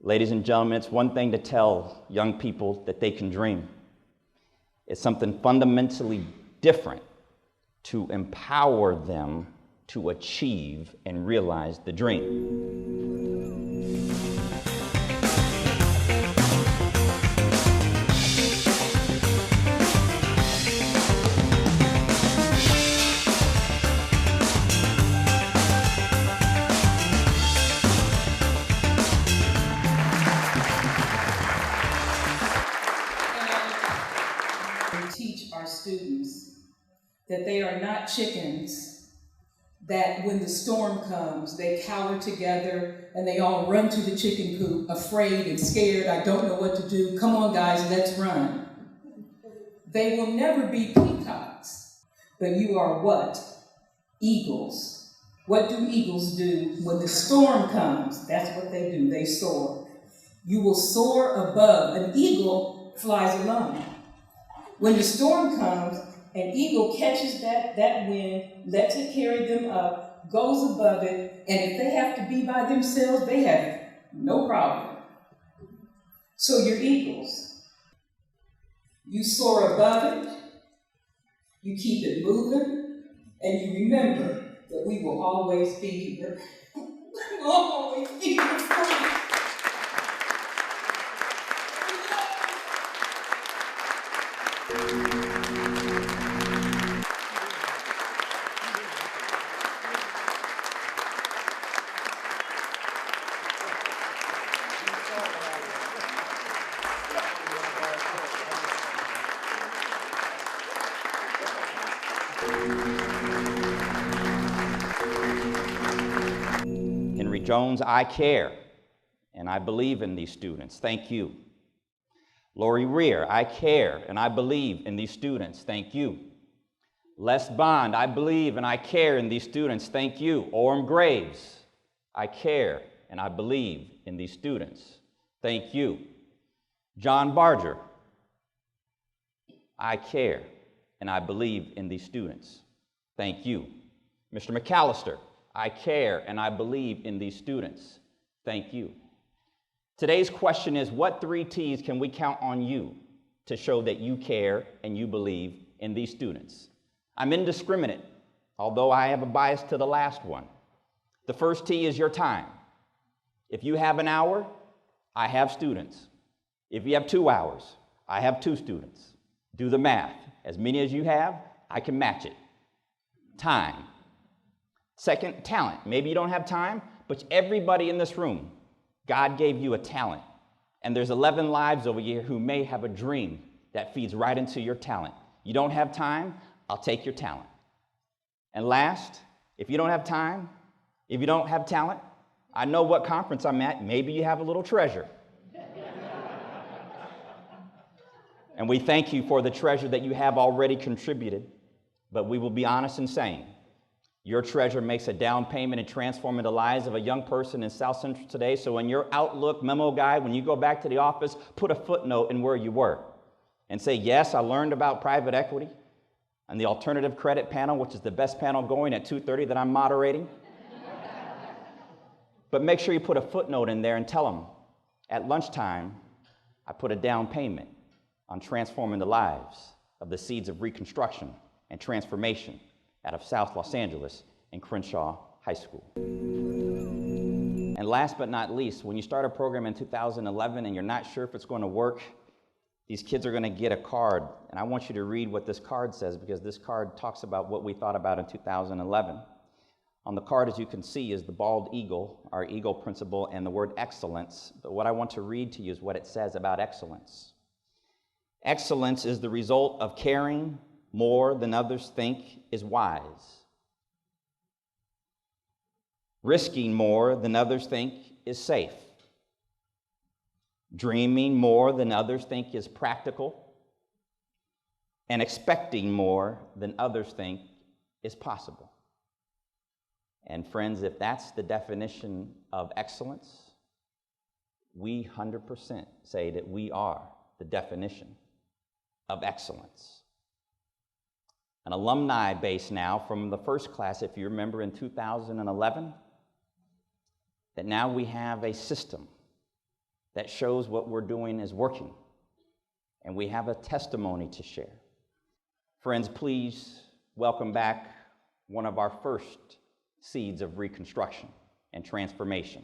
Ladies and gentlemen, it's one thing to tell young people that they can dream. It's something fundamentally different to empower them to achieve and realize the dream. Teach our students that they are not chickens, that when the storm comes, they cower together and they all run to the chicken coop, afraid and scared. I don't know what to do. Come on, guys, let's run. They will never be peacocks, but you are what? Eagles. What do eagles do when the storm comes? That's what they do. They soar. You will soar above. An eagle flies alone. When the storm comes, an eagle catches that wind, lets it carry them up, goes above it, and if they have to be by themselves, they have no problem. So you're eagles. You soar above it, you keep it moving, and you remember that we will always be here. We will always be here for you. Henry Jones, I care, and I believe in these students. Thank you. Lori Rear, I care, and I believe in these students. Thank you. Les Bond, I believe and I care in these students. Thank you. Orm Graves, I care and I believe in these students. Thank you. John Barger, I care and I believe in these students. Thank you. Mr. McAllister, I care and I believe in these students. Thank you. Today's question is, what 3 T's can we count on you to show that you care and you believe in these students? I'm indiscriminate, although I have a bias to the last one. The first T is your time. If you have an hour, I have students. If you have 2 hours, I have 2 students. Do the math. As many as you have, I can match it. Time. Second, talent. Maybe you don't have time, but everybody in this room, God gave you a talent. And there's 11 lives over here who may have a dream that feeds right into your talent. You don't have time, I'll take your talent. And last, if you don't have time, if you don't have talent, I know what conference I'm at. Maybe you have a little treasure. And we thank you for the treasure that you have already contributed. But we will be honest in saying, your treasure makes a down payment in transforming the lives of a young person in South Central today. So in your Outlook memo guide, when you go back to the office, put a footnote in where you were and say, yes, I learned about private equity and the alternative credit panel, which is the best panel going at 2:30 that I'm moderating. But make sure you put a footnote in there and tell them, at lunchtime, I put a down payment on transforming the lives of the seeds of reconstruction and transformation out of South Los Angeles and Crenshaw High School. And last but not least, when you start a program in 2011 and you're not sure if it's going to work, these kids are going to get a card. And I want you to read what this card says, because this card talks about what we thought about in 2011. On the card, as you can see, is the bald eagle, our eagle principle, and the word excellence. But what I want to read to you is what it says about excellence. Excellence is the result of caring more than others think is wise, risking more than others think is safe, dreaming more than others think is practical, and expecting more than others think is possible. And friends, if that's the definition of excellence, we 100% say that we are the definition of excellence. An alumni base now from the first class, if you remember in 2011, that now we have a system that shows what we're doing is working, and we have a testimony to share. Friends, please welcome back one of our first seeds of reconstruction and transformation,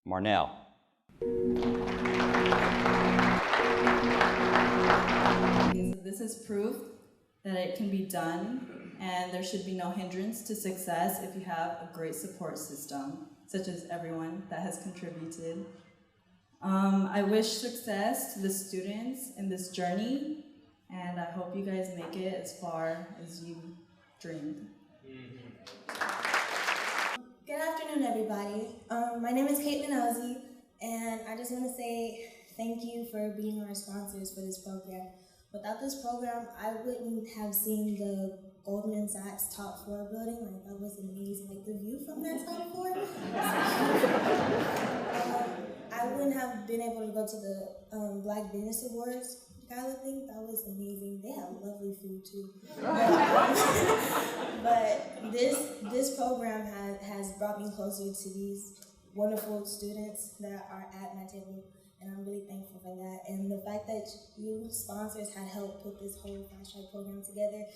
Marnell. This is proof that it can be done, and there should be no hindrance to success if you have a great support system, such as everyone that has contributed. I wish success to the students in this journey, and I hope you guys make it as far as you dreamed. Good afternoon, everybody. My name is Caitlin Elsie, and I just want to say thank you for being our sponsors for this program. Without this program, I wouldn't have seen the Goldman Sachs top floor building. Like, that was amazing. Like, the view from that top floor. I wouldn't have been able to go to the Black Business Awards gala thing. That was amazing. They have lovely food too. But this program has brought me closer to these wonderful students that are at my table, and I'm really thankful for that. And the fact that you sponsors had helped put this whole Fast Track program together,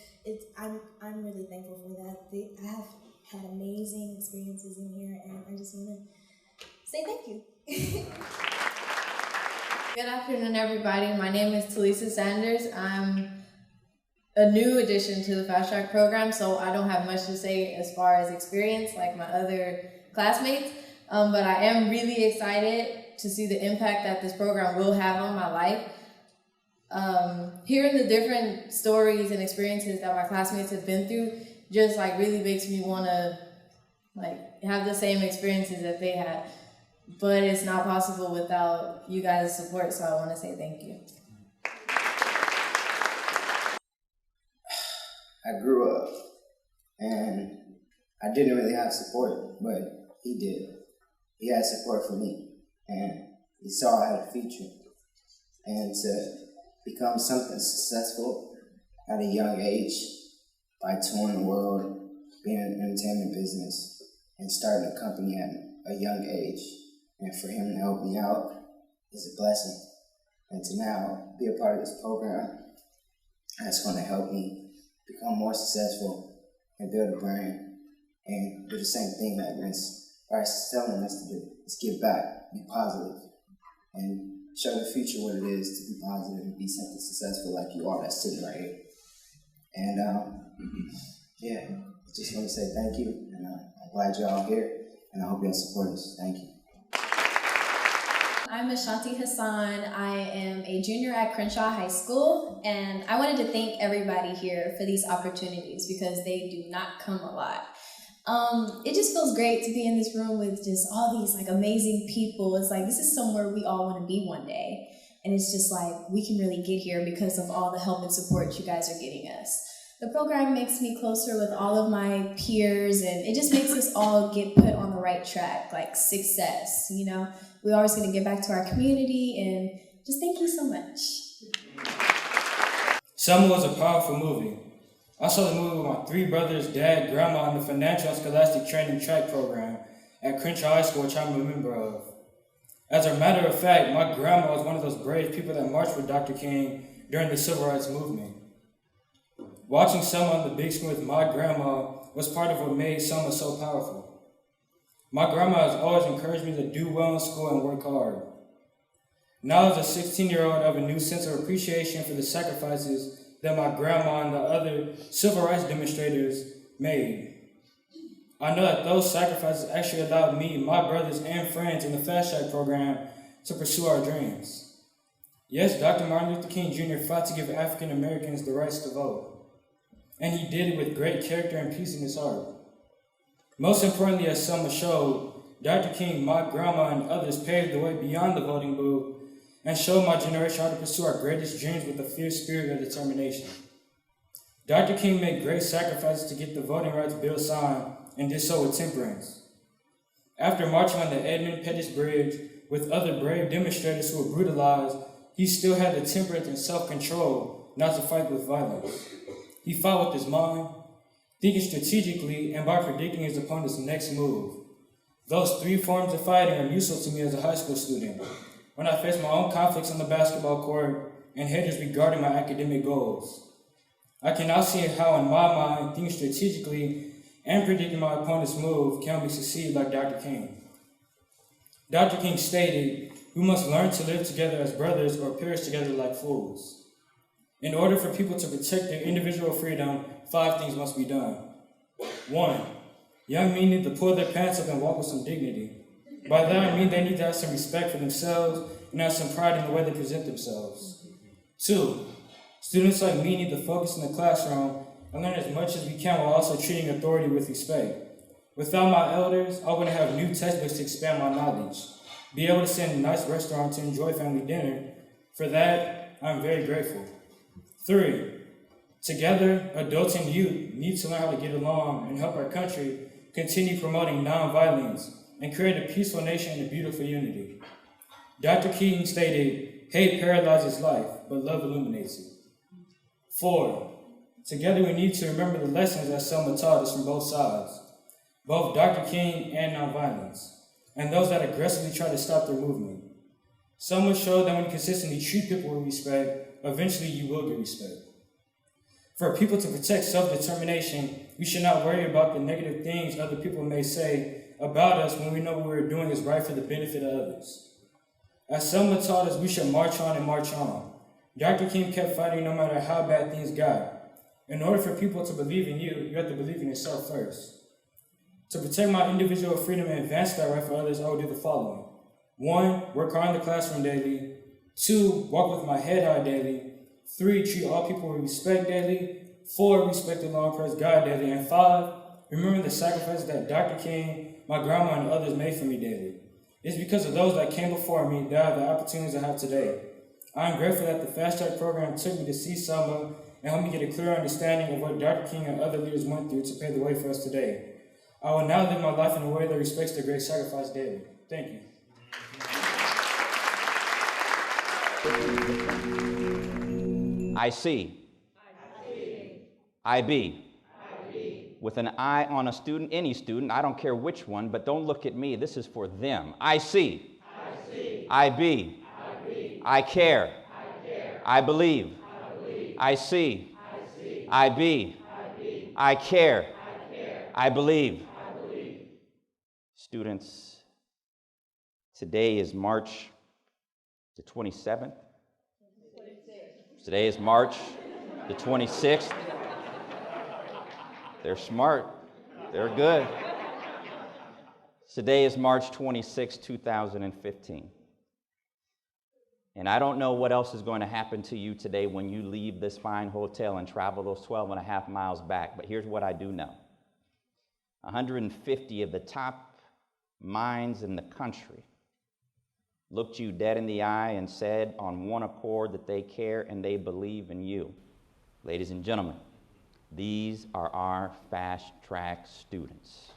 I'm really thankful for that. I have had amazing experiences in here, and I just want to say thank you. Good afternoon, everybody. My name is Talisa Sanders. I'm a new addition to the Fast Track program, so I don't have much to say as far as experience like my other classmates, but I am really excited to see the impact that this program will have on my life. Hearing the different stories and experiences that my classmates have been through just like really makes me want to like have the same experiences that they had. But it's not possible without you guys' support, so I want to say thank you. I grew up, and I didn't really have support, but he did. He had support for me, and he saw I had a future. And to become something successful at a young age by touring the world, being in the entertainment business, and starting a company at a young age, and for him to help me out is a blessing. And to now be a part of this program, that's going to help me become more successful and build a brand and do the same thing that Vince is telling us to do. Is give back, be positive, and show the future what it is to be positive and be something successful like you are that's sitting right here. And yeah, I just want to say thank you, and I'm glad you're all here, and I hope y'all support us. Thank you. I'm Ashanti Hassan. I am a junior at Crenshaw High School, and I wanted to thank everybody here for these opportunities because they do not come a lot. It just feels great to be in this room with just all these like amazing people. It's like this is somewhere we all want to be one day, and it's just like we can really get here because of all the help and support you guys are getting us. The program makes me closer with all of my peers, and it just makes us all get put on the right track, like success, you know? We're always going to get back to our community, and just thank you so much. Summer was a powerful movie. I saw the movie with my three brothers, dad, grandma, and the Financial and Scholastic Training Track program at Crenshaw High School, which I'm a member of. As a matter of fact, my grandma was one of those brave people that marched with Dr. King during the Civil Rights Movement. Watching Selma on the big screen with my grandma was part of what made Selma so powerful. My grandma has always encouraged me to do well in school and work hard. Now as a 16-year-old, I have a new sense of appreciation for the sacrifices that my grandma and the other civil rights demonstrators made. I know that those sacrifices actually allowed me, my brothers, and friends in the Fast Track program to pursue our dreams. Yes, Dr. Martin Luther King Jr. fought to give African Americans the rights to vote. And he did it with great character and peace in his heart. Most importantly, as Selma showed, Dr. King, my grandma, and others paved the way beyond the voting booth and showed my generation how to pursue our greatest dreams with a fierce spirit of determination. Dr. King made great sacrifices to get the voting rights bill signed and did so with temperance. After marching on the Edmund Pettus Bridge with other brave demonstrators who were brutalized, he still had the temperance and self-control not to fight with violence. He fought with his mind, thinking strategically and by predicting his opponent's next move. Those three forms of fighting are useful to me as a high school student. when I face my own conflicts on the basketball court and haters regarding my academic goals. I can now see how, in my mind, thinking strategically and predicting my opponent's move can help me succeed like Dr. King. Dr. King stated, "We must learn to live together as brothers or perish together like fools." In order for people to protect their individual freedom, 5 things must be done. 1. Young men need to pull their pants up and walk with some dignity. By that I mean they need to have some respect for themselves and have some pride in the way they present themselves. 2. Students like me need to focus in the classroom and learn as much as we can while also treating authority with respect. Without my elders, I wouldn't have new textbooks to expand my knowledge, be able to sit in a nice restaurant to enjoy family dinner. For that, I'm very grateful. 3. Together, adults and youth need to learn how to get along and help our country continue promoting nonviolence and create a peaceful nation and a beautiful unity. Dr. King stated, "Hate paralyzes life, but love illuminates it." 4. Together we need to remember the lessons that Selma taught us from both sides, both Dr. King and nonviolence, and those that aggressively try to stop their movement. Selma showed that when you consistently treat people with respect, eventually you will get respect. For people to protect self-determination, we should not worry about the negative things other people may say about us when we know what we're doing is right for the benefit of others. As Selma taught us, we should march on and march on. Dr. King kept fighting no matter how bad things got. In order for people to believe in you, you have to believe in yourself first. To protect my individual freedom and advance that right for others, I will do the following. 1, work hard in the classroom daily. 2, walk with my head high daily. 3, treat all people with respect daily. 4, respect the law and praise God daily. And 5, remember the sacrifices that Dr. King, my grandma, and others made for me daily. It's because of those that came before me that I have the opportunities I have today. I am grateful that the Fast Track program took me to see Selma and helped me get a clear understanding of what Dr. King and other leaders went through to pave the way for us today. I will now live my life in a way that respects their great sacrifice daily. Thank you. I see. I be. With an eye on a student, any student, I don't care which one, but don't look at me. This is for them. I see. I be. I care. I believe. I see. I be. I care. I believe. Students, today is March the 27th. Today is March the 26th. They're smart. They're good. Today is March 26, 2015. And I don't know what else is going to happen to you today when you leave this fine hotel and travel those 12 and a half miles back, but here's what I do know. 150 of the top minds in the country looked you dead in the eye and said on one accord that they care and they believe in you. Ladies and gentlemen, these are our Fast Track students.